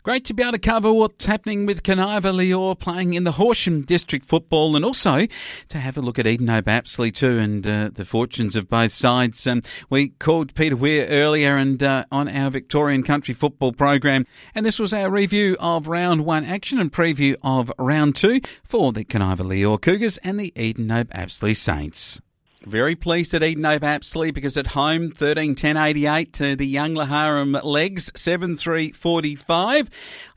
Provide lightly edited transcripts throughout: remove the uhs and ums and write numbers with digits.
Great to be able to cover what's happening with KanivaLeeor playing in the Horsham District Football, and also to have a look at Edenhope-Apsley too, and the fortunes of both sides. We called Peter Weir earlier and on our Victorian Country Football program, and this was our review of Round 1 action and preview of Round 2 for the KanivaLeeor Cougars and the Edenhope-Apsley Saints. Very pleased at Edenhope-Apsley because at home 13-10-88 to the young Laharam legs 7-3-45.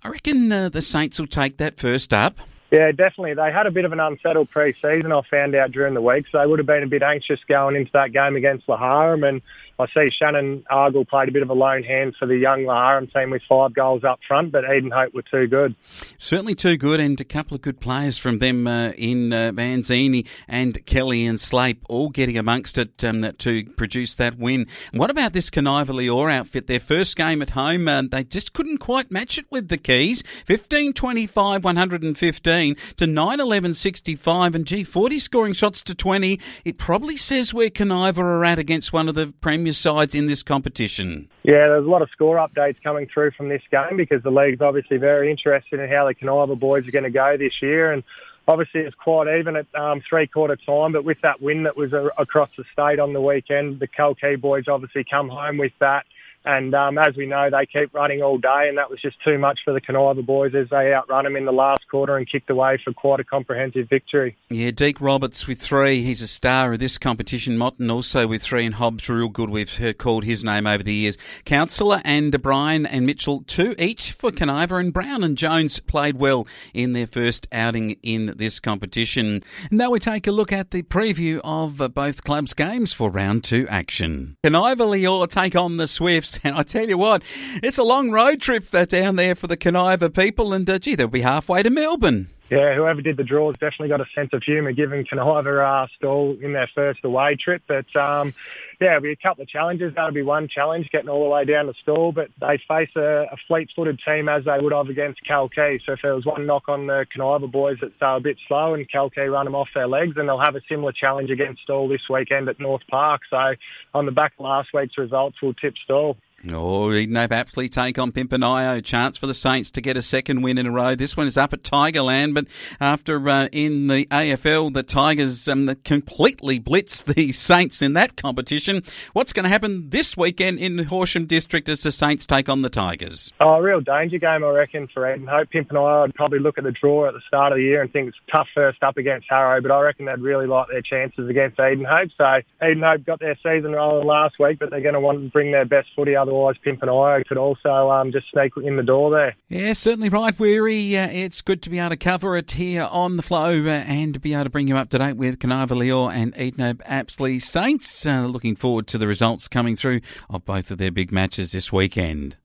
I reckon the Saints will take that first up. Yeah, definitely. They had a bit of an unsettled pre-season, I found out during the week, so they would have been a bit anxious going into that game against Laharam. And I see Shannon Argle played a bit of a lone hand for the young Laharam team with 5 goals up front, but Edenhope were too good. Certainly too good, and a couple of good players from them in Vanzini and Kelly and Slape, all getting amongst it to produce that win. What about this KanivaLeeor outfit? Their first game at home, they just couldn't quite match it with the Keys. 15-25, 115 to 9-11-65, and 40 scoring shots to 20. It probably says where Kaniva are at against one of the premier sides in this competition. Yeah, there's a lot of score updates coming through from this game because the league's obviously very interested in how the Kaniva boys are going to go this year, and obviously it's quite even at three-quarter time, but with that win that was across the state on the weekend, the Kalkee boys obviously come home with that. And as we know, they keep running all day, and that was just too much for the Kaniva boys as they outrun them in the last quarter and kicked away for quite a comprehensive victory. Yeah, Deke Roberts with 3. He's a star of this competition. Motton also with 3, and Hobbs real good. We've called his name over the years. Councillor and Brian and Mitchell, 2 each for Kaniva, and Brown and Jones played well in their first outing in this competition. Now we take a look at the preview of both clubs' games for Round 2 action. KanivaLeeor take on the Swifts. And I tell you what, it's a long road trip down there for the Kaniva people, and they'll be halfway to Melbourne. Yeah, whoever did the draws definitely got a sense of humour, giving Kaniva a stall in their first away trip. But yeah, it'll be a couple of challenges. That'll be one challenge, getting all the way down to stall. But they face a fleet-footed team as they would have against Kalkee. So if there was one knock on the Kaniva boys that they're a bit slow and Kalkee run them off their legs, then they'll have a similar challenge against stall this weekend at North Park. So on the back of last week's results, we'll tip stall. Oh, Edenhope-Apsley take on Pimpernio. Chance for the Saints to get a second win in a row. This one is up at Tigerland, but after in the AFL, the Tigers completely blitzed the Saints in that competition. What's going to happen this weekend in Horsham District as the Saints take on the Tigers? Oh, a real danger game, I reckon, for Edenhope. Pimpernio, I'd probably look at the draw at the start of the year and think it's tough first up against Harrow, but I reckon they'd really like their chances against Edenhope. So Edenhope got their season rolling last week, but they're going to want to bring their best footy. Otherwise, Pimpernio could also just sneak in the door there. Yeah, certainly right, Weary. It's good to be able to cover it here on The Flow and be able to bring you up to date with KanivaLeeor and Edenhope-Apsley Saints. Looking forward to the results coming through of both of their big matches this weekend.